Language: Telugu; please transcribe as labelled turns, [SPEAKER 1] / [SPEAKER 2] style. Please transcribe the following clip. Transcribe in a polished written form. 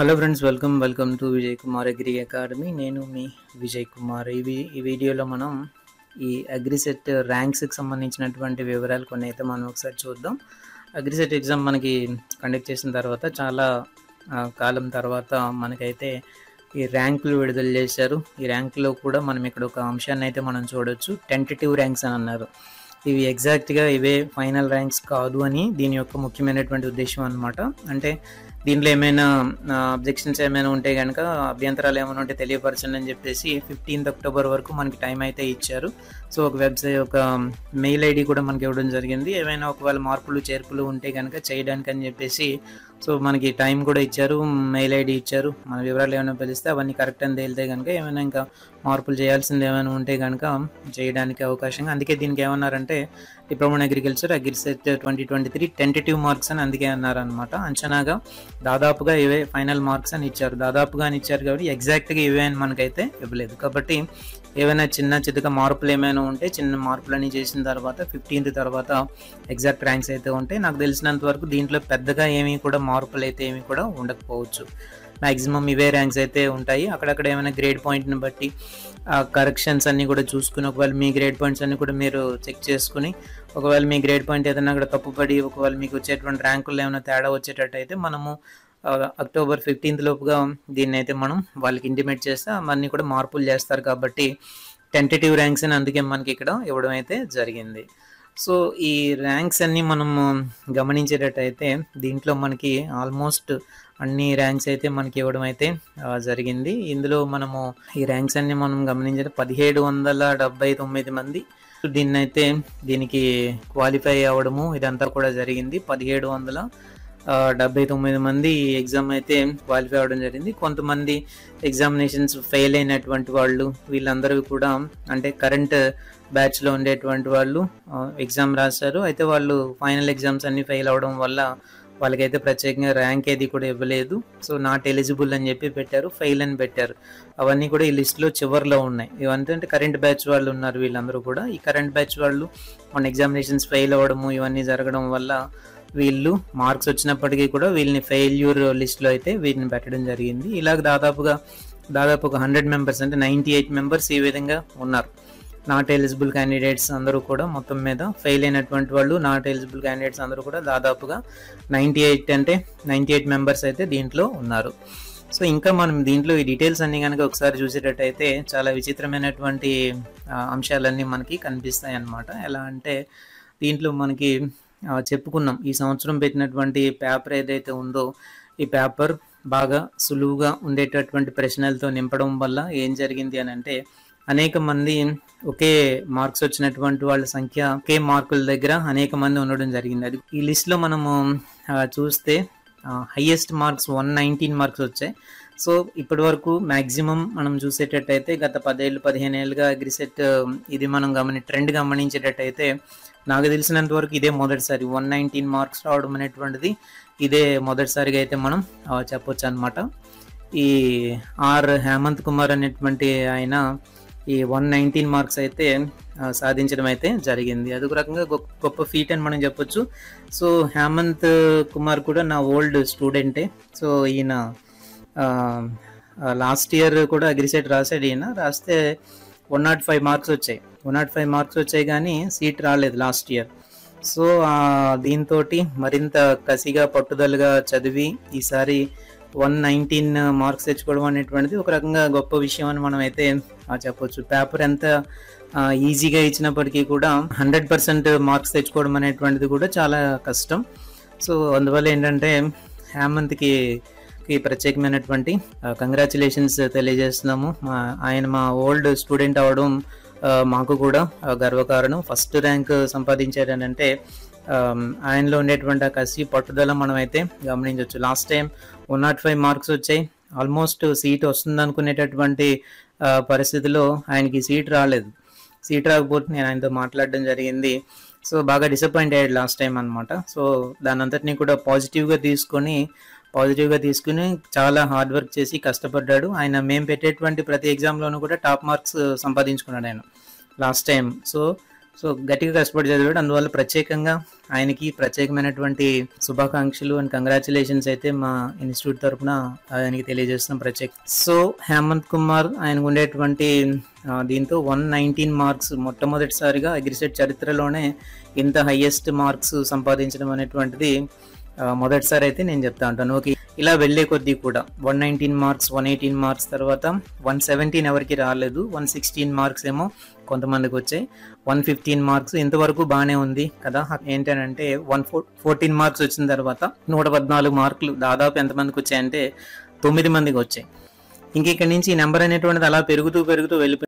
[SPEAKER 1] Hello friends, welcome to Vijay Kumar agri academy. నేను మీ విజయ్ కుమార్. ఈ వీడియోలో మనం ఈ అగ్రిసెట్ ర్యాంక్స్కి సంబంధించినటువంటి వివరాలు కొన్ని అయితే మనం ఒకసారి చూద్దాం. అగ్రిసెట్ ఎగ్జామ్ మనకి కండక్ట్ చేసిన తర్వాత చాలా కాలం తర్వాత మనకైతే ఈ ర్యాంకులు విడుదల చేశారు. ఈ ర్యాంకులో కూడా మనం ఇక్కడ ఒక అంశాన్ని అయితే మనం చూడొచ్చు. టెంటేటివ్ ర్యాంక్స్ అని అన్నారు. ఇవి ఎగ్జాక్ట్గా ఇవే ఫైనల్ ర్యాంక్స్ కాదు అని దీని యొక్క ముఖ్యమైనటువంటి ఉద్దేశం అన్నమాట. అంటే దీంట్లో ఏమైనా అబ్జెక్షన్స్ ఏమైనా ఉంటే కనుక, అభ్యంతరాలు ఏమైనా ఉంటే తెలియపరచండి అని చెప్పేసి 15th అక్టోబర్ వరకు మనకి టైం అయితే ఇచ్చారు. సో ఒక ఒక మెయిల్ ఐడి కూడా మనకి ఇవ్వడం జరిగింది. ఏమైనా ఒకవేళ మార్పులు చేర్పులు ఉంటే కనుక చేయడానికి అని చెప్పేసి సో మనకి టైం కూడా ఇచ్చారు, మెయిల్ ఐడి ఇచ్చారు. మన వివరాలు ఏమైనా పిలిస్తే అవన్నీ కరెక్ట్ అని తేలితే కనుక ఏమైనా ఇంకా మార్పులు చేయాల్సింది ఏమైనా ఉంటే కనుక చేయడానికి అవకాశంగా, అందుకే దీనికి ఏమన్నారంటే diploma in agriculture AGRICET 2023 tentative marks అని అందుకే అన్నారనమాట. అంచనాగా దాదాపుగా ఇవే ఫైనల్ మార్క్స్ అని ఇచ్చారు. దాదాపుగా అని ఇచ్చారు కాబట్టి ఎగ్జాక్ట్గా ఇవే అని మనకైతే ఇవ్వలేదు. కాబట్టి ఏమైనా చిన్న చితక మార్పులు ఏమైనా ఉంటే చిన్న మార్పులని చేసిన తర్వాత 15th తర్వాత ఎగ్జాక్ట్ ర్యాంక్స్ అయితే ఉంటాయి. నాకు తెలిసినంత వరకు దీంట్లో పెద్దగా ఏమీ కూడా మార్పులు అయితే ఏమీ కూడా ఉండకపోవచ్చు. మ్యాక్సిమం ఇవే ర్యాంక్స్ అయితే ఉంటాయి. అక్కడక్కడ ఏమైనా గ్రేడ్ పాయింట్ని బట్టి కరెక్షన్స్ అన్నీ కూడా చూసుకుని, ఒకవేళ మీ గ్రేడ్ పాయింట్స్ అన్నీ కూడా మీరు చెక్ చేసుకుని, ఒకవేళ మీ గ్రేడ్ పాయింట్ ఏదైనా కూడా తప్పుపడి ఒకవేళ మీకు వచ్చేటువంటి ర్యాంకుల్లో ఏమైనా తేడా వచ్చేటట్టు అయితే మనము అక్టోబర్ 15th లోపుగా దీన్ని అయితే మనం వాళ్ళకి ఇంటిమేట్ చేస్తే అవన్నీ కూడా మార్పులు చేస్తారు. కాబట్టి టెంటేటివ్ ర్యాంక్స్ అని అందుకే మనకి ఇక్కడ ఇవ్వడం అయితే జరిగింది. సో ఈ ర్యాంక్స్ అన్నీ మనము గమనించేటట్టయితే దీంట్లో మనకి ఆల్మోస్ట్ అన్ని ర్యాంక్స్ అయితే మనకి ఇవ్వడం అయితే జరిగింది. ఇందులో మనము ఈ ర్యాంక్స్ అన్ని మనం గమనించే 1779 మంది దీనికి క్వాలిఫై అవ్వడము ఇదంతా కూడా జరిగింది. 1779 మంది ఈ ఎగ్జామ్ అయితే క్వాలిఫై అవ్వడం జరిగింది. కొంతమంది ఎగ్జామినేషన్స్ ఫెయిల్ అయినటువంటి వాళ్ళు, వీళ్ళందరూ కూడా అంటే కరెంట్ బ్యాచ్లో ఉండేటువంటి వాళ్ళు ఎగ్జామ్ రాశారు. అయితే వాళ్ళు ఫైనల్ ఎగ్జామ్స్ అన్ని ఫెయిల్ అవ్వడం వల్ల వాళ్ళకైతే ప్రత్యేకంగా ర్యాంక్ ఏది కూడా ఇవ్వలేదు. సో నాట్ ఎలిజిబుల్ అని చెప్పి పెట్టారు, ఫెయిల్ అని పెట్టారు. అవన్నీ కూడా ఈ లిస్ట్లో చివరిలో ఉన్నాయి. ఇవంటే కరెంట్ బ్యాచ్ వాళ్ళు ఉన్నారు. వీళ్ళందరూ కూడా ఈ కరెంట్ బ్యాచ్ వాళ్ళు మన ఎగ్జామినేషన్స్ ఫెయిల్ అవ్వడము ఇవన్నీ జరగడం వల్ల వీళ్ళు మార్క్స్ వచ్చినప్పటికీ కూడా వీళ్ళని ఫెయిల్యూర్ లిస్ట్లో అయితే వీళ్ళని పెట్టడం జరిగింది. ఇలాగ దాదాపు ఒక 100 మెంబర్స్ అంటే 98 మెంబర్స్ ఈ విధంగా ఉన్నారు. నాట్ ఎలిజిబుల్ క్యాండిడేట్స్ అందరూ కూడా మొత్తం మీద ఫెయిల్ అయినటువంటి వాళ్ళు నాట్ ఎలిజిబుల్ క్యాండిడేట్స్ అందరూ కూడా దాదాపుగా 98 మెంబర్స్ అయితే దీంట్లో ఉన్నారు. సో ఇంకా మనం దీంట్లో ఈ డీటెయిల్స్ అన్ని కనుక ఒకసారి చూసేటట్టయితే చాలా విచిత్రమైనటువంటి అంశాలన్నీ మనకి కనిపిస్తాయి అన్నమాట. ఎలా అంటే దీంట్లో మనకి చెప్పుకున్నాం, ఈ సంవత్సరం పెట్టినటువంటి పేపర్ ఏదైతే ఉందో ఈ పేపర్ బాగా సులువుగా ఉండేటటువంటి ప్రశ్నలతో నింపడం వల్ల ఏం జరిగింది అని అంటే అనేక మంది ఒకే మార్క్స్ వచ్చినటువంటి వాళ్ళ సంఖ్య ఒకే మార్కుల దగ్గర అనేక మంది ఉండడం జరిగింది. అది ఈ లిస్ట్లో మనము చూస్తే హైయెస్ట్ మార్క్స్ 119 మార్క్స్ వచ్చాయి. సో ఇప్పటి వరకు మ్యాక్సిమం మనం చూసేటట్టయితే గత 10-15 ఏళ్ళుగా అగ్రిసెట్ ఇది మనం ట్రెండ్ గమనించేటట్టయితే నాకు తెలిసినంత వరకు ఇదే మొదటిసారి 119 మార్క్స్ రావడం అనేటువంటిది ఇదే మొదటిసారిగా అయితే మనం చెప్పొచ్చు అనమాట. ఈ హేమంత్ కుమార్ అనేటువంటి ఆయన ఈ 119 మార్క్స్ అయితే సాధించడం అయితే జరిగింది. అదొక రకంగా గొప్ప ఫీట్ అని మనం చెప్పొచ్చు. సో హేమంత్ కుమార్ కూడా నా ఓల్డ్ స్టూడెంటే. సో ఈయన లాస్ట్ ఇయర్ కూడా అగ్రిసెట్ రాశాడు. ఈయన రాస్తే 105 మార్క్స్ వచ్చాయి. 105 మార్క్స్ వచ్చాయి కానీ సీట్ రాలేదు లాస్ట్ ఇయర్. సో దీంతో మరింత కసిగా పట్టుదలగా చదివి ఈసారి 119 మార్క్స్ తెచ్చుకోవడం అనేటువంటిది ఒక రకంగా గొప్ప విషయం అని మనం అయితే చెప్పొచ్చు. పేపర్ ఎంత ఈజీగా ఇచ్చినప్పటికీ కూడా 100% మార్క్స్ తెచ్చుకోవడం అనేటువంటిది కూడా చాలా కష్టం. సో అందువల్ల ఏంటంటే హేమంత్కి ప్రత్యేకమైనటువంటి కంగ్రాచులేషన్స్ తెలియజేస్తున్నాము. ఆయన మా ఓల్డ్ స్టూడెంట్ అవడం మాకు కూడా గర్వకారణం. ఫస్ట్ ర్యాంక్ సంపాదించారనంటే ఆయనలో ఉండేటువంటి ఆ కసి పట్టుదల మనం అయితే గమనించవచ్చు. లాస్ట్ టైం 105 మార్క్స్ వచ్చాయి, ఆల్మోస్ట్ సీట్ వస్తుంది అనుకునేటటువంటి పరిస్థితిలో ఆయనకి సీట్ రాలేదు. సీట్ రాకపోతే నేను ఆయనతో మాట్లాడడం జరిగింది. సో బాగా డిసప్పాయింట్ అయ్యాడు లాస్ట్ టైం అనమాట. సో దాని అంతటినీ కూడా పాజిటివ్గా తీసుకుని చాలా హార్డ్ వర్క్ చేసి కష్టపడ్డాడు. ఆయన మేము పెట్టేటువంటి ప్రతి ఎగ్జామ్లోనూ కూడా టాప్ మార్క్స్ సంపాదించుకున్నాడు ఆయన లాస్ట్ టైం. సో సో గట్టిగా కష్టపడి చదివాడు. అందువల్ల ప్రత్యేకంగా ఆయనకి ప్రత్యేకమైనటువంటి శుభాకాంక్షలు అండ్ కంగ్రాచులేషన్స్ అయితే మా ఇన్స్టిట్యూట్ తరఫున ఆయనకి తెలియజేస్తున్నాం ప్రత్యేక. సో హేమంత్ కుమార్ ఆయనకు ఉండేటువంటి దీంతో 119 మార్క్స్, మొట్టమొదటిసారిగా అగ్రిసెట్ చరిత్రలోనే ఇంత హైయెస్ట్ మార్క్స్ సంపాదించడం అనేటువంటిది మొదటిసారి అయితే నేను చెప్తా ఉంటాను. ఓకే, ఇలా వెళ్లే కొద్దీ కూడా 119 మార్క్స్, 118 మార్క్స్, తర్వాత 117 ఎవరికి రాలేదు, 116 మార్క్స్ ఏమో కొంతమందికి వచ్చాయి, 115 మార్క్స్ ఇంతవరకు బాగానే ఉంది కదా. ఏంటంటే 114 మార్క్స్ వచ్చిన తర్వాత 114 మార్కులు దాదాపు ఎంతమందికి వచ్చాయంటే 9 మందికి వచ్చాయి. ఇంక ఇక్కడి నుంచి ఈ నెంబర్ అనేటువంటిది అలా పెరుగుతూ వెళ్ళిపోయింది.